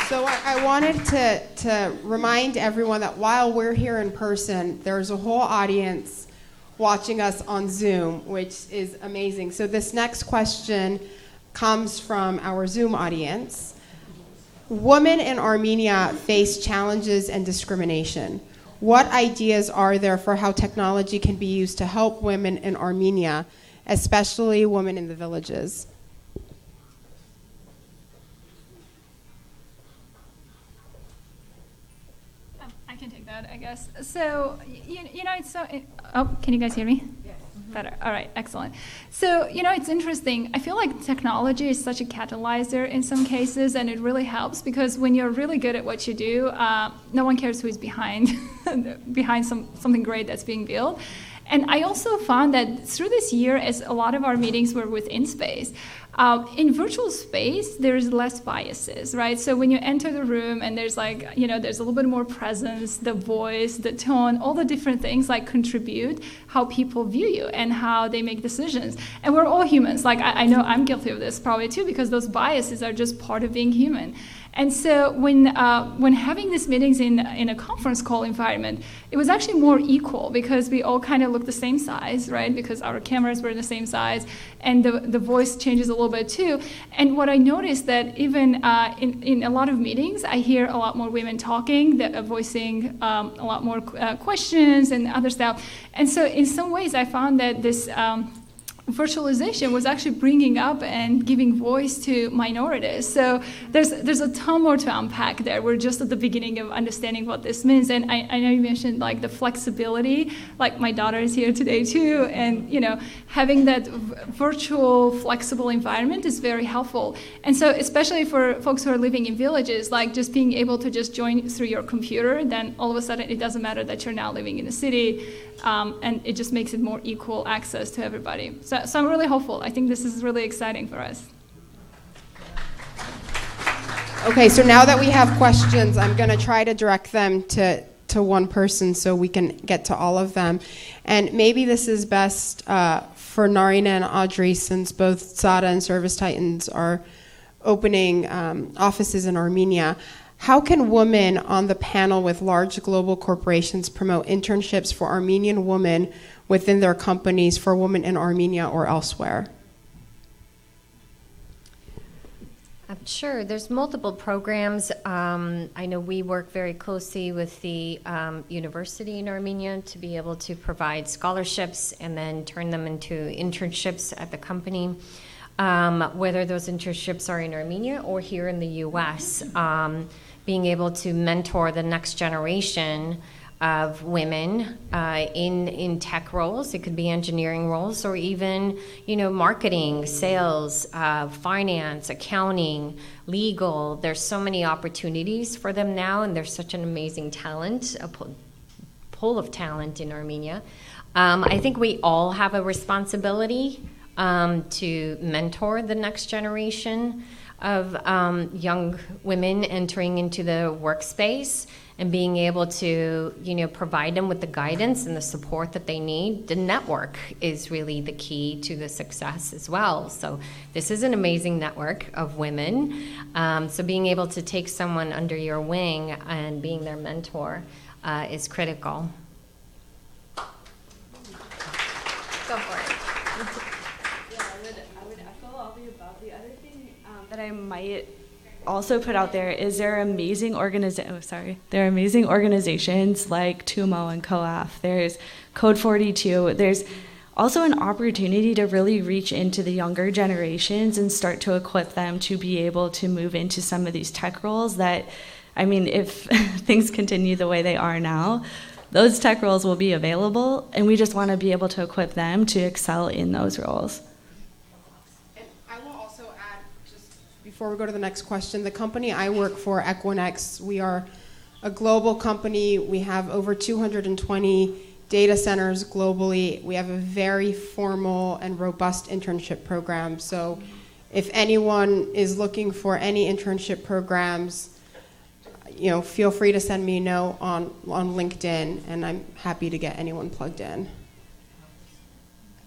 So I wanted to remind everyone that while we're here in person, there's a whole audience watching us on Zoom, which is amazing. So this next question comes from our Zoom audience. Women in Armenia face challenges and discrimination. What ideas are there for how technology can be used to help women in Armenia, especially women in the villages? I can take that, I guess. So, it's so... Oh, can you guys hear me? Yes. Better. All right, excellent. So, it's interesting. I feel like technology is such a catalyzer in some cases, and it really helps because when you're really good at what you do, no one cares who is behind something great that's being built. And I also found that through this year, as a lot of our meetings were within space, in virtual space, there's less biases, right? So when you enter the room and there's like, there's a little bit more presence, the voice, the tone, all the different things like contribute how people view you and how they make decisions. And we're all humans. Like I know I'm guilty of this probably too, because those biases are just part of being human. And so when having these meetings in a conference call environment, it was actually more equal because we all kind of looked the same size, right? Because our cameras were the same size, and the voice changes a little bit too. And what I noticed that even in a lot of meetings, I hear a lot more women talking, that are voicing a lot more questions and other stuff. And so in some ways, I found that this virtualization was actually bringing up and giving voice to minorities. So there's a ton more to unpack there. We're just at the beginning of understanding what this means. And I know you mentioned like the flexibility, like my daughter is here today too, and having that virtual flexible environment is very helpful. And so especially for folks who are living in villages, like just being able to just join through your computer, then all of a sudden it doesn't matter that you're now living in a city, and it just makes it more equal access to everybody. So I'm really hopeful. I think this is really exciting for us. Okay, so now that we have questions, I'm going to try to direct them to one person so we can get to all of them. And maybe this is best for Narina and Audrey, since both SADA and Service Titans are opening offices in Armenia. How can women on the panel with large global corporations promote internships for Armenian women within their companies for women in Armenia or elsewhere? Sure, there's multiple programs. I know we work very closely with the university in Armenia to be able to provide scholarships and then turn them into internships at the company. Whether those internships are in Armenia or here in the US, being able to mentor the next generation of women in tech roles. It could be engineering roles, or even marketing, sales, finance, accounting, legal. There's so many opportunities for them now, and there's such an amazing talent, a pool of talent in Armenia. I think we all have a responsibility to mentor the next generation of young women entering into the workspace, and being able to provide them with the guidance and the support that they need. The network is really the key to the success as well. So this is an amazing network of women. So being able to take someone under your wing and being their mentor is critical. Go for it. I would echo all the above. The other thing that I might also put out there is there are amazing organizations like TUMO and COAF. There's Code 42. There's also an opportunity to really reach into the younger generations and start to equip them to be able to move into some of these tech roles that, if things continue the way they are now, those tech roles will be available, and we just want to be able to equip them to excel in those roles. Before we go to the next question, the company I work for, Equinix, we are a global company. We have over 220 data centers globally. We have a very formal and robust internship program. So if anyone is looking for any internship programs, feel free to send me a note on LinkedIn, and I'm happy to get anyone plugged in.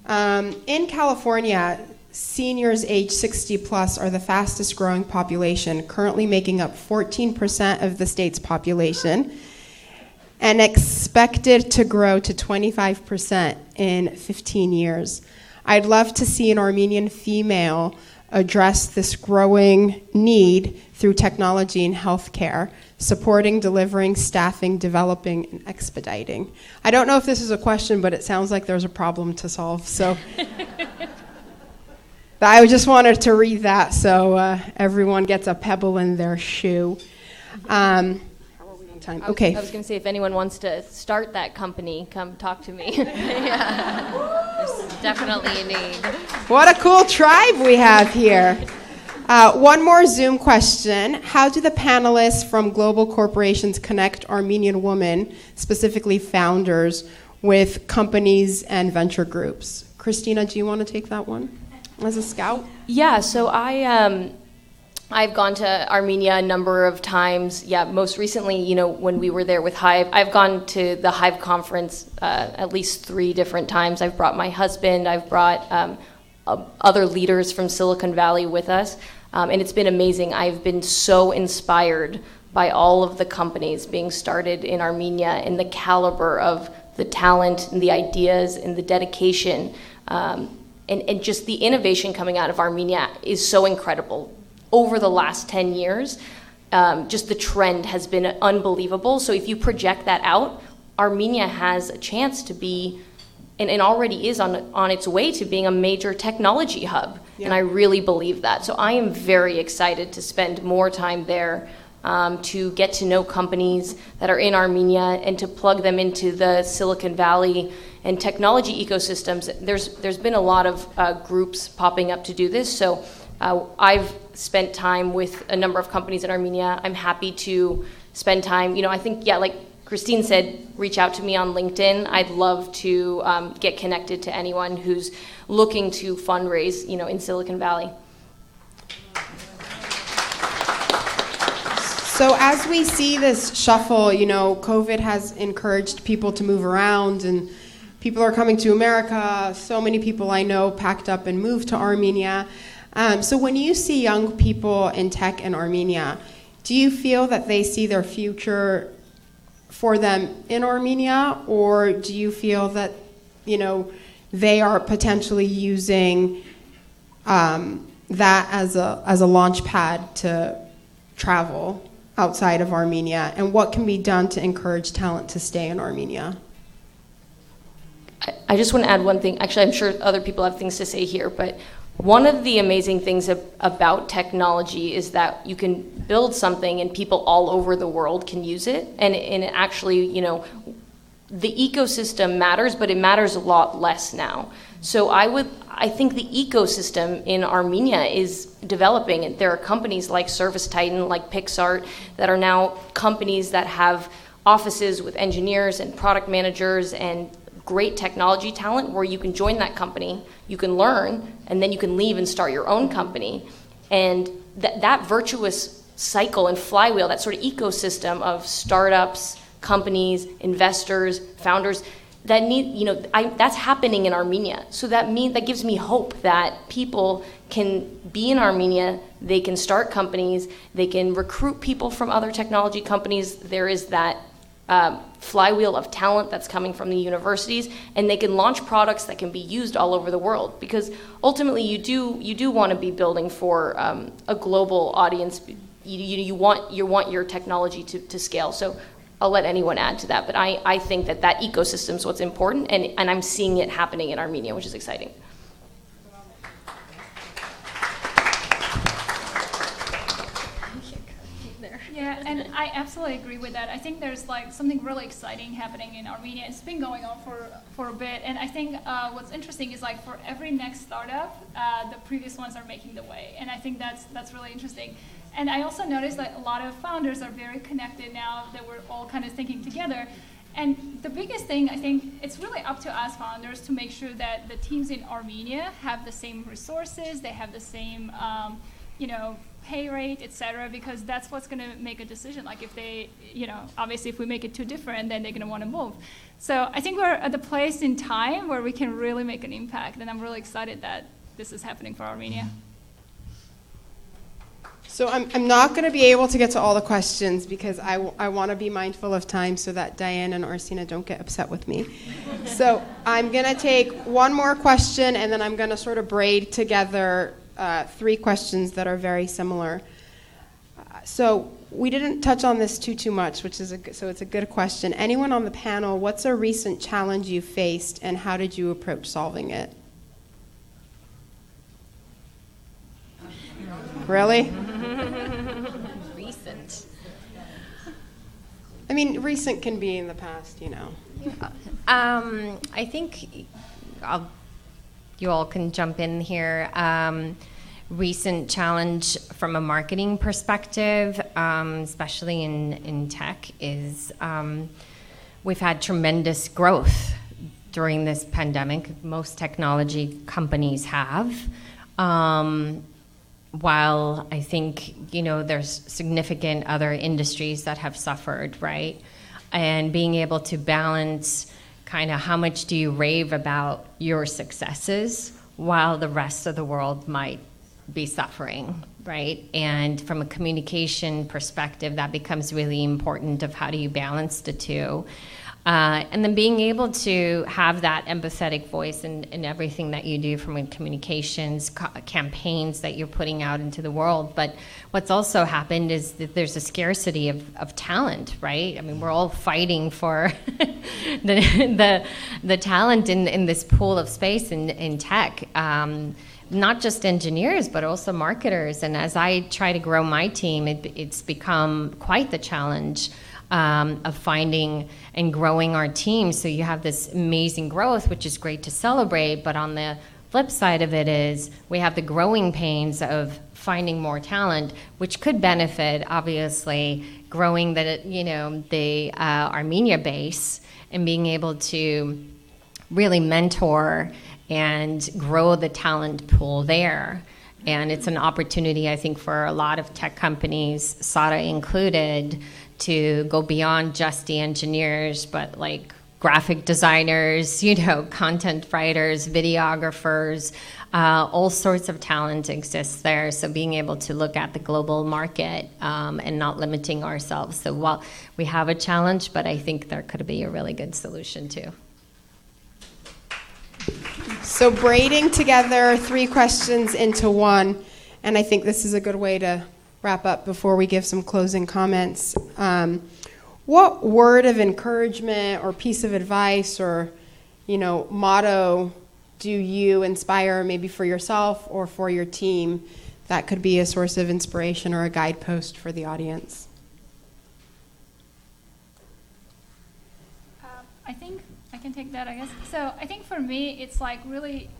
In California, seniors age 60 plus are the fastest growing population, currently making up 14% of the state's population, and expected to grow to 25% in 15 years. I'd love to see an Armenian female address this growing need through technology in healthcare, supporting, delivering, staffing, developing, and expediting. I don't know if this is a question, but it sounds like there's a problem to solve. So I just wanted to read that so everyone gets a pebble in their shoe. How are we on time? Okay. I was going to say, if anyone wants to start that company, come talk to me. Yeah. There's definitely a need. What a cool tribe we have here. One more Zoom question. How do the panelists from global corporations connect Armenian women, specifically founders, with companies and venture groups? Christina, do you want to take that one as a scout? Yeah, so I've gone to Armenia a number of times. Yeah, most recently, when we were there with Hive, I've gone to the Hive conference at least 3 different times. I've brought my husband, I've brought other leaders from Silicon Valley with us, and it's been amazing. I've been so inspired by all of the companies being started in Armenia and the caliber of the talent and the ideas and the dedication, and just the innovation coming out of Armenia is so incredible. Over the last 10 years, just the trend has been unbelievable. So if you project that out, Armenia has a chance to be and already is on its way to being a major technology hub. And I really believe that. So I am very excited to spend more time there, to get to know companies that are in Armenia and to plug them into the Silicon Valley and technology ecosystems. There's been a lot of groups popping up to do this. So I've spent time with a number of companies in Armenia. I'm happy to spend time, I think, like Christine said, reach out to me on LinkedIn. I'd love to get connected to anyone who's looking to fundraise, in Silicon Valley. So as we see this shuffle, COVID has encouraged people to move around, and people are coming to America. So many people I know packed up and moved to Armenia. So when you see young people in tech in Armenia, do you feel that they see their future for them in Armenia, or do you feel that, they are potentially using that as a launch pad to travel outside of Armenia? And what can be done to encourage talent to stay in Armenia? I just want to add one thing. Actually, I'm sure other people have things to say here, but one of the amazing things about technology is that you can build something and people all over the world can use it. And it actually, the ecosystem matters, but it matters a lot less now. So I think the ecosystem in Armenia is developing, and there are companies like ServiceTitan, like Pixart, that are now companies that have offices with engineers and product managers and great technology talent where you can join that company, you can learn, and then you can leave and start your own company. And that virtuous cycle and flywheel, that sort of ecosystem of startups, companies, investors, founders, that that's happening in Armenia. So that gives me hope that people can be in Armenia, they can start companies, they can recruit people from other technology companies. There is that flywheel of talent that's coming from the universities, and they can launch products that can be used all over the world. Because ultimately, you do want to be building for a global audience. You want your technology to scale. So I'll let anyone add to that, but I think that ecosystem is what's important, and I'm seeing it happening in Armenia, which is exciting. Yeah, and I absolutely agree with that. I think there's something really exciting happening in Armenia. It's been going on for a bit, and I think what's interesting is for every next startup, the previous ones are making the way, and I think that's really interesting. And I also noticed that a lot of founders are very connected now that we're all kind of thinking together. And the biggest thing, I think, it's really up to us founders to make sure that the teams in Armenia have the same resources, they have the same, pay rate, et cetera, because that's what's going to make a decision. If they, obviously if we make it too different, then they're going to want to move. So I think we're at the place in time where we can really make an impact, and I'm really excited that this is happening for Armenia. So I'm not going to be able to get to all the questions because I want to be mindful of time so that Diane and Arsina don't get upset with me. So I'm going to take one more question, and then I'm going to sort of braid together 3 questions that are very similar. So we didn't touch on this too much, so it's a good question. Anyone on the panel, what's a recent challenge you faced, and how did you approach solving it? Really? Recent. I mean, recent can be in the past, I think you all can jump in here. Recent challenge from a marketing perspective, especially in tech, is we've had tremendous growth during this pandemic. Most technology companies have. While I think, there's significant other industries that have suffered, right? And being able to balance kind of how much do you rave about your successes while the rest of the world might be suffering, right? And from a communication perspective, that becomes really important of how do you balance the two. And then being able to have that empathetic voice in everything that you do, from communications, campaigns that you're putting out into the world. But what's also happened is that there's a scarcity of talent, right? I mean, we're all fighting for the talent in this pool of space in tech. Not just engineers, but also marketers. And as I try to grow my team, it's become quite the challenge of finding and growing our team. So you have this amazing growth, which is great to celebrate, but on the flip side of it is we have the growing pains of finding more talent, which could benefit, obviously, growing the Armenia base and being able to really mentor and grow the talent pool there. And it's an opportunity, I think, for a lot of tech companies, SADA included, to go beyond just the engineers, but like graphic designers, content writers, videographers, all sorts of talent exists there. So being able to look at the global market and not limiting ourselves. So while we have a challenge, but I think there could be a really good solution too. So braiding together 3 questions into one, and I think this is a good way to wrap up before we give some closing comments. What word of encouragement or piece of advice or, motto do you inspire maybe for yourself or for your team that could be a source of inspiration or a guidepost for the audience? I think I can take that, I guess. So I think for me, it's like really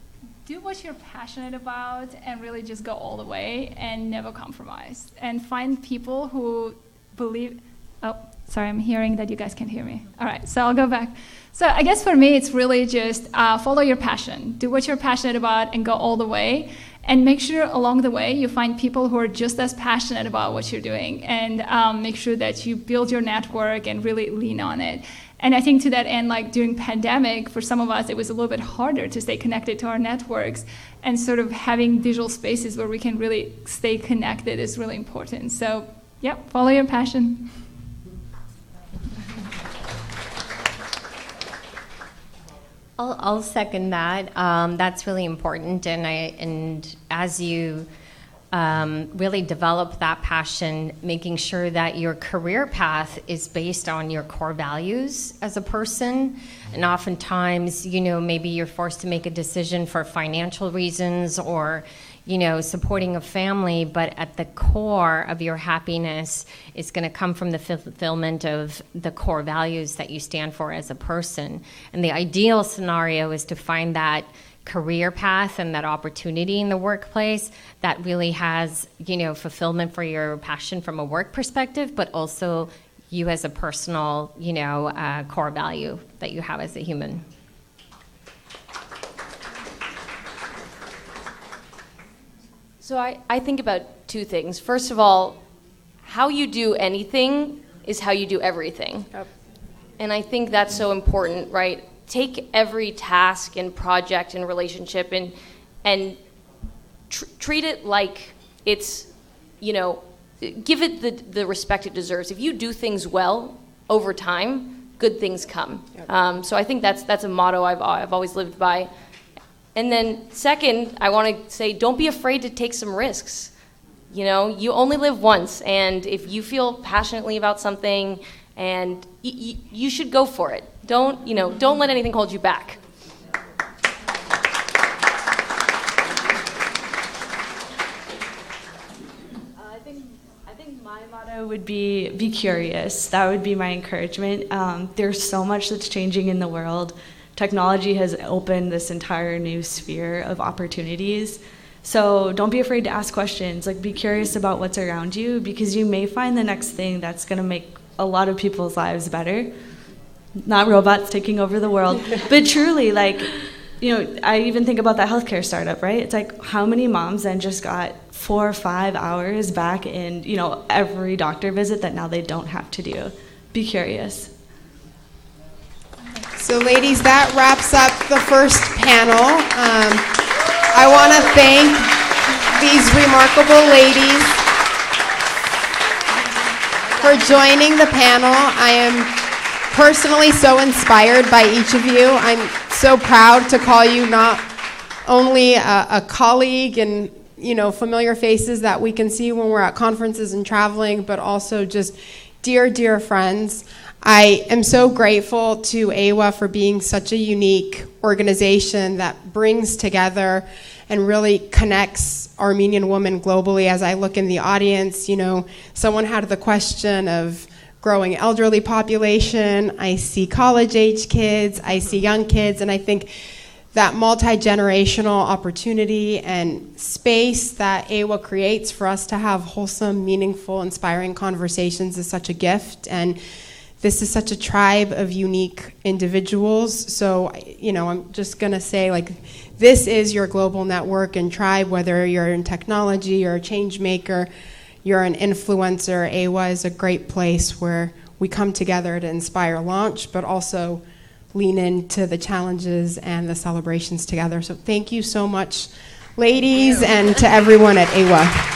do what you're passionate about and really just go all the way and never compromise. And find people who believe, oh, sorry, I'm hearing that you guys can't hear me. All right, so I'll go back. So I guess for me, it's really just follow your passion. Do what you're passionate about and go all the way. And make sure along the way you find people who are just as passionate about what you're doing, and make sure that you build your network and really lean on it. And I think to that end, like during pandemic, for some of us, it was a little bit harder to stay connected to our networks, and sort of having digital spaces where we can really stay connected is really important. So, yep, follow your passion. I'll second that. That's really important, and as you really develop that passion, making sure that your career path is based on your core values as a person. And oftentimes, maybe you're forced to make a decision for financial reasons or, supporting a family, but at the core of your happiness is going to come from the fulfillment of the core values that you stand for as a person. And the ideal scenario is to find that career path and that opportunity in the workplace that really has, fulfillment for your passion from a work perspective, but also you as a personal, core value that you have as a human. So I think about 2 things. First of all, how you do anything is how you do everything. Yep. And I think that's so important, right? Take every task and project and relationship and treat it like it's, give it the respect it deserves. If you do things well over time, good things come. Yep. So I think that's a motto I've always lived by. And then second, I want to say, don't be afraid to take some risks. You only live once, and if you feel passionately about something, and you should go for it. Don't let anything hold you back. I think my motto would be curious. That would be my encouragement. There's so much that's changing in the world. Technology has opened this entire new sphere of opportunities. So don't be afraid to ask questions. Like, be curious about what's around you, because you may find the next thing that's going to make a lot of people's lives better. Not robots taking over the world, but truly, I even think about that healthcare startup, right? It's like, how many moms then just got 4 or 5 hours back in, every doctor visit that now they don't have to do. Be curious. So ladies, that wraps up the first panel. I want to thank these remarkable ladies for joining the panel. I am personally so inspired by each of you. I'm so proud to call you not only a colleague and familiar faces that we can see when we're at conferences and traveling, but also just dear, dear friends. I am so grateful to AIWA for being such a unique organization that brings together and really connects Armenian women globally. As I look in the audience, someone had the question of growing elderly population. I see college-age kids, I see young kids, and I think that multi-generational opportunity and space that AIWA creates for us to have wholesome, meaningful, inspiring conversations is such a gift. And this is such a tribe of unique individuals. So, I'm just gonna say, this is your global network and tribe, whether you're in technology, you're a change maker, you're an influencer. AIWA is a great place where we come together to inspire launch, but also lean into the challenges and the celebrations together. So thank you so much, ladies, and to everyone at AIWA.